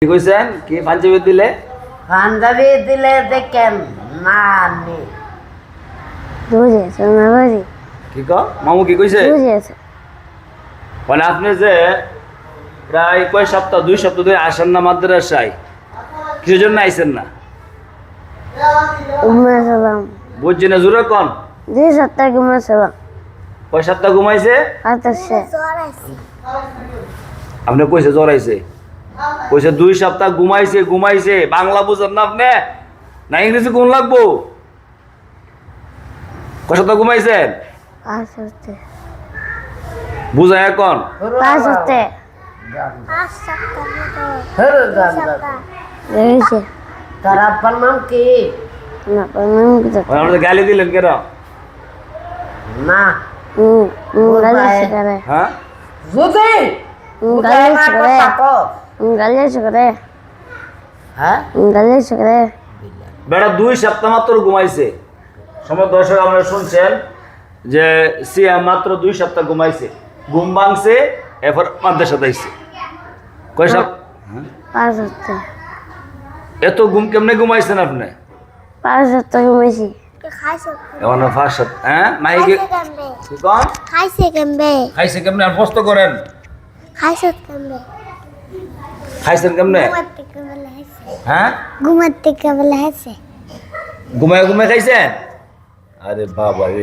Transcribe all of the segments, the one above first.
কি কইছেন? কি পাঞ্জাবি দিলে? পাঞ্জাবি দিলে দেখেন না নি বুঝেছো না বুঝি কি ক মামু কি কইছে? বুঝেছো মানে আপনি যে প্রায় কয় সপ্তাহ 2 সপ্তাহ ধরে আসেন না মাদ্রাসায়, কিসের জন্য আইছেন না? ঘুমাইছিলাম বুঝছি না, জোরে কন। 2 সপ্তাহ ঘুমাইছিলাম কয় সপ্তাহ ঘুমাইছে? হাতেছে আপনি কইছে জ্বর আইছে, কইছে 2 সপ্তাহ ঘুমাইছে। বাংলা বুঝেন না আপনি, না ইংরেজি কোন লাগবো? কয় সপ্তাহ ঘুমাইছেন? 5 সপ্তাহ বুঝায় এখন 5 সপ্তাহ দেখেছে তার আব্বার নাম কি? না পারলাম কি তো আমাদের গালি দিলেন কেন? না গালিশ করে হ্যাঁ যদি গালিশ করে গালিশ করে হ্যাঁ গালিশ করে বেটা 2 সপ্তাহ মাত্র ঘুমাইছে। সময় দর্শক আপনারা শুনছেন যে সিয়া মাত্র 2 সপ্তাহ ঘুমাইছে, ঘুম ভাঙছে, এরপর মাদ্রাসা যাইছে। কয় সপ্তাহ? 5 সপ্তাহ এত ঘুম কেমনে ঘুমাইছেন আপনি? 5 সপ্তাহ ঘুমাইছি এমন ফার্স্ট সপ্তাহ, হ্যাঁ মাই কি কন? খাইছে কেমনে আর প্রশ্ন করেন? খাইছেন কেমনে? হ্যাঁ ঘুমাতে কেবল আছে ঘুমায় খাইছেন? আরে বাবা রে,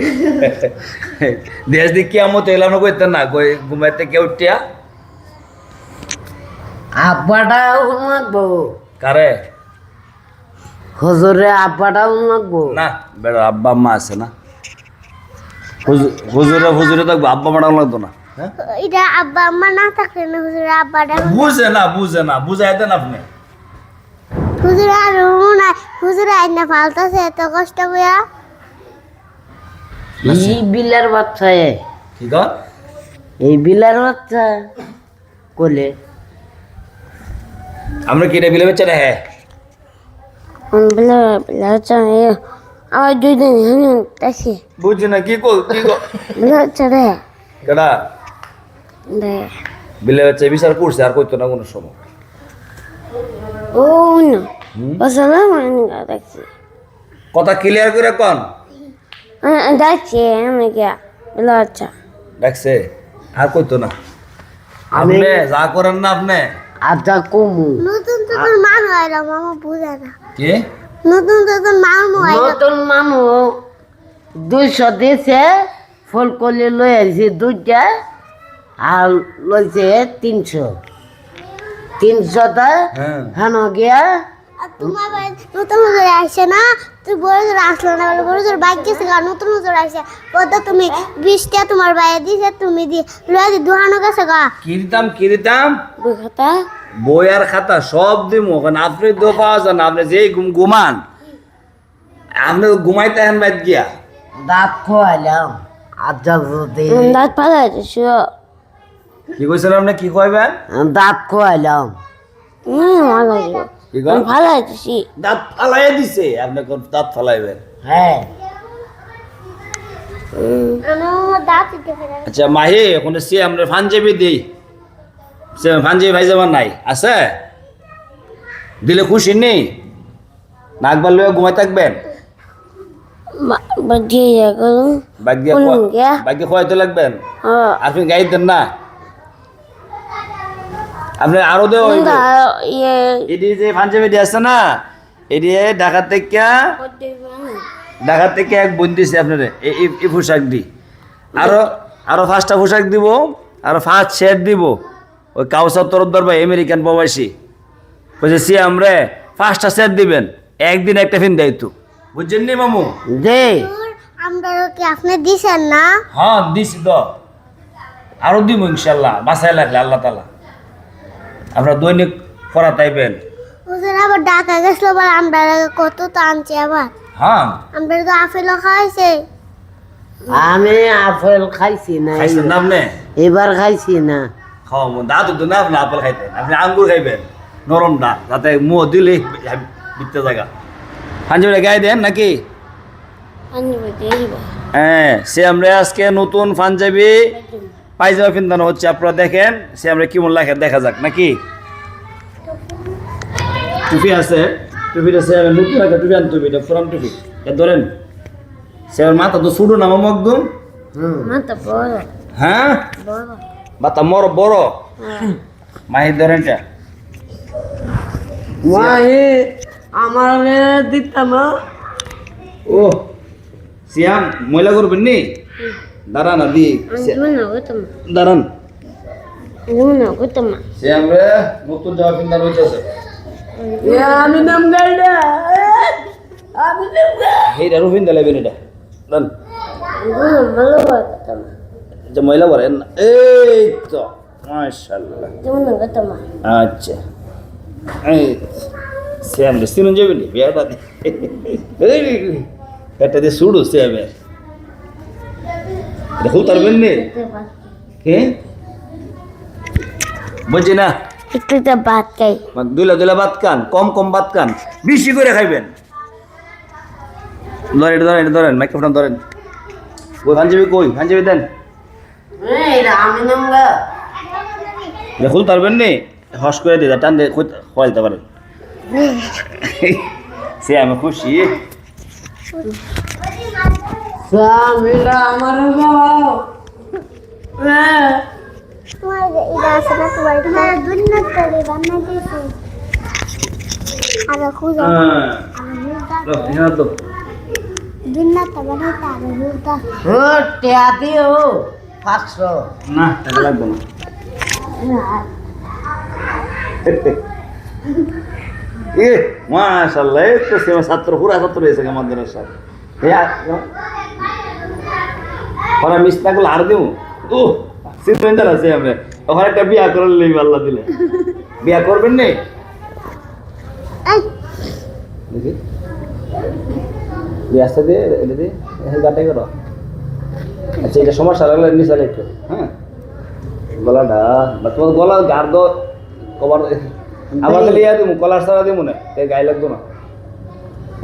দেশ দিক কিয়ামত এলাম না কইতেন না, ঘুমাইতে কে উঠিয়া আব্বাটাও ঘুমাবো কারে? হুজুরে আব্বাটাও ঘুমাবো না বেড়া আব্বা আম্মা আছে না, হুজুরে থাকবো, আব্বা মাটাও লাগতো না। হ্যাঁ এটা আব্বা আম্মা না থাকলে না হুজুর আব্বাটা বুঝে না বুঝাই দেন আপনি। হুজুর আর না হুজুর আইনা ফালতাছে এত কষ্ট কইয়া এই বিলের বাচ্চা কি কর? এই বিলের বাচ্চা কোলে আমরা কি এটা বিলে বেচে রে? হ্যাঁ বলে বলে আমার 2 দিন হলো তাছি বুঝছি না, কি বলে চড়ে কেডা দে বিলে বেচে বিচার করছে আর কইতো না কোনো সময়। ও না আসসালাম আলাইকুম দেখছি কথা ক্লিয়ার করে কন। দেখছি আমি কে বলে আচ্ছা দেখছে আর কইতো না। আপনি যা করেন না আপনি। আচ্ছা কমু নতুন মানুষ আইলাম মামা বুঝে না কি নতুন মানুষ আইলাম নতুন মানুষ 200 দিছে ফুল কলি লই আইছে 2টা আর লইছে 300টা হ্যাঁ হানো গিয়া আর তোমার ভাই নতুন হুজুর আসে না তুই বড় হুজুর আসলো না বলে বড় হুজুর বাইক গেছে গা নতুন হুজুর আসে কত তুমি 20টা তোমার ভাই দিছে তুমি দি লয়ে দি দুহানো গেছে গা কি দিতাম বুঝতা বই আর খাতা সব দিমু, কারণ আপনি তো পাওয়া যান, আপনি যেই ঘুমান আপনি ঘুমাইতে হেন বাইত গিয়া। দাঁত খোয়াইলাম আচ্ছা যদি দাঁত পালাইছি কি কইছেন আপনি? কি কইবেন? দাঁত খোয়াইলাম মাগাই কি কন? পালাইছি দাঁত ফালাইয়া দিছে, আপনি কোন দাঁত ফালাইবেন? হ্যাঁ আমি দাঁত দিতে পারি আচ্ছা মাহি ওখানে সে আমরা পাঞ্জাবি দিই, সে পাঞ্জাবি ভাই যাবার নাই আছে দিলে খুশি নেই, নাকবার লয়ে ঘুমাই থাকবেন, বাজিয়ে গেল বাগ্যে খোয়াইতে লাগবেন। আপনি গাইড দেন না, আপনি আরো দেও এটি যে পাঞ্জাবি দিয়ে আছে না, এটি ঢাকা থেকে এক বোন দিছে আপনার এই পোশাক দি, আরো 5টা পোশাক দিব, আরো 5 সেট দিব। ওই কাউসার তরফদার ভাই আমেরিকান প্রবাসী বলছে সে আমরা 5টা সেট দিবেন, একদিন একটা ফিন দেয় তো, বুঝছেন নি মামু? দে আমরা কি আপনি দিছেন না হ্যাঁ দিছি তো, আরো দিব ইনশাল্লাহ, বাসায় লাগলে আল্লাহ তালা। আপনারা দৈনিক পড়া তাইবেন। হুজুর আবার ঢাকা গেছিল বলে আমরা কত তো আনছি আবার হ্যাঁ আমরা তো আপেলও খাইছে আমি আপেল খাইছি না খাইছেন না আপনি? এবার খাইছি না খাওয়া দাঁত তো না, আপনি আপেল খাইতেন, আপনি আঙ্গুর খাইবেন নরম না, যাতে মুখ দিলে বিত্তে জায়গা। পাঞ্জাবিটা গায়ে দেন নাকি? হ্যাঁ সে আমরা আজকে নতুন পাঞ্জাবি পায়জামা পিন্ধানো হচ্ছে, আপনারা দেখেন সে আমরা কেমন লাগে দেখা যাক নাকি। টুপি আছে, টুপিটা সে নতুন একটা টুপি আনতে হবে, এটা পুরান টুপি। এ ধরেন, সে মাথা তো ছোটো না মামা একদম। মাথা বড় হ্যাঁ, বড় মাথা বড় বড়। মাহি ধরেন এটা। মাহি আমার দিতাম না। ও সিয়াম ময়লা করবেন নি? দাঁড়ান আদি, দাঁড়ান। সিয়াম রে নতুন জামা পিন্ধার হইতেছে। আমি নাম গাইডা, আমি নাম এইটা রুফিন দিলেবেন এটা। দান যে ময়লা ভরেন না। এই তো মাশাআল্লাহ। আচ্ছা এই সিয়াম রে সিনুন যাবেন নি বিয়াটা দি। এটা দিয়ে শুরু সিয়ামের দেখো তারবেন নি কে বুঝছি না। একটু তো ভাত খাই দুইলা দুইলা ভাত খান, কম কম ভাত খান, বেশি করে খাইবেন। ধরেন এটা ধরেন, এটা ধরেন, মাইক্রোফোন ধরেন। কই পাঞ্জাবি, কই পাঞ্জাবি দেন। আমি নাম গা দেখুন তারবেন নি হস করে দিয়ে টান দিয়ে খোয়াইতে পারেন। সে আমি খুশি। সামিলা আমার গাও তোমার এটা আছে না, তোমার দুনিয়া করে বান্না দিয়েছে। আর খুঁজো দুনিয়া তো বানাইতে আর হুদা ও টিয়া দিও 500 না টাকা লাগবে না। এ মাশাআল্লাহ, এই তো সেবা ছাত্র পুরা ছাত্র হয়েছে আমাদের সাথে। ওরা মিস না করলে আর দেবো। ও সিদ্ধান্ত আছে আমরা ওখানে একটা বিয়া করলে আল্লাহ দিলে। বিয়া করবেন নি? দেখি বিয়ে আসতে দিয়ে এটা দিয়ে গাটাই করো। আচ্ছা এটা সমস্যা লাগলে নিচালে একটু। হ্যাঁ গলাটা বা তোমার গলা গার দো কবার আবার তাহলে ইয়া দেবো, কলার সারা দেবো না, এই গায়ে লাগতো না।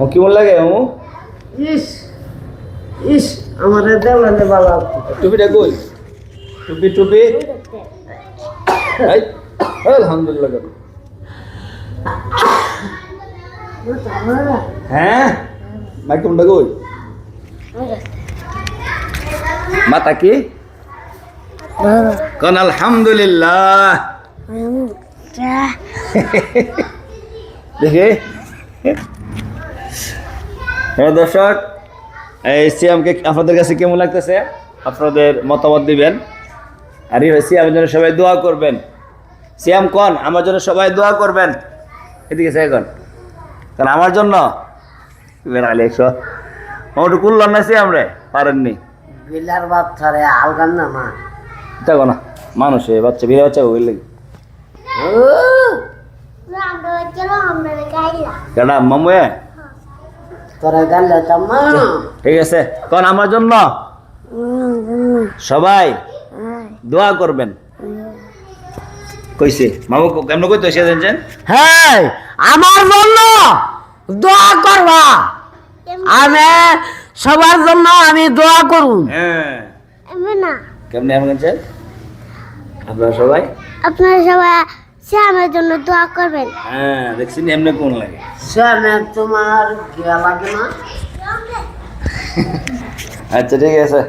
ও কেমন লাগে? ও ইস ইস আমার দেওয়ালে বাবা টুপিটা কই? টুপি টুপি এই, আলহামদুলিল্লাহ। হ্যাঁ মাইক্রোফোনটা কই? মাতা কি কোন? আলহামদুলিল্লাহ। দেখে দর্শক, এই সিয়ামকে আপনাদের কাছে কেমন লাগতেছে আপনাদের মতামত দিবেন। আর এই সিয়ামের জন্য সবাই দোয়া করবেন। সিয়াম কন আমার জন্য সবাই দোয়া করবেন। এদিকে সে কন কারণ আমার জন্য বেড়ালে 100 ওটু করলাম না সিয়াম রে, পারেননি। বিলার বাচ্চারে আলগান না মা দেখো না মানুষে বাচ্চা বিয়ে বাচ্চা হইল লাগে আমরা চলো আমরা গাইলা কেডা মামু? তোরা গালে তাম্মা ঠিক আছে কন আমার জন্য সবাই দোয়া করবেন। কইছে মামু কেমন কইতো সে জানছেন? হ্যাঁ আমার জন্য দোয়া করবা। আমি সবার জন্য আমি দোয়া করুন। হ্যাঁ এমন না, কেমনে এমন জানছেন আপনারা সবাই? আপনারা সবাই শ্যামের জন্য দোয়া করবেন। হ্যাঁ দেখছেন এমনি কোন লাগে। শ্যামে তোমার গিয়া লাগে না? আচ্ছা ঠিক আছে।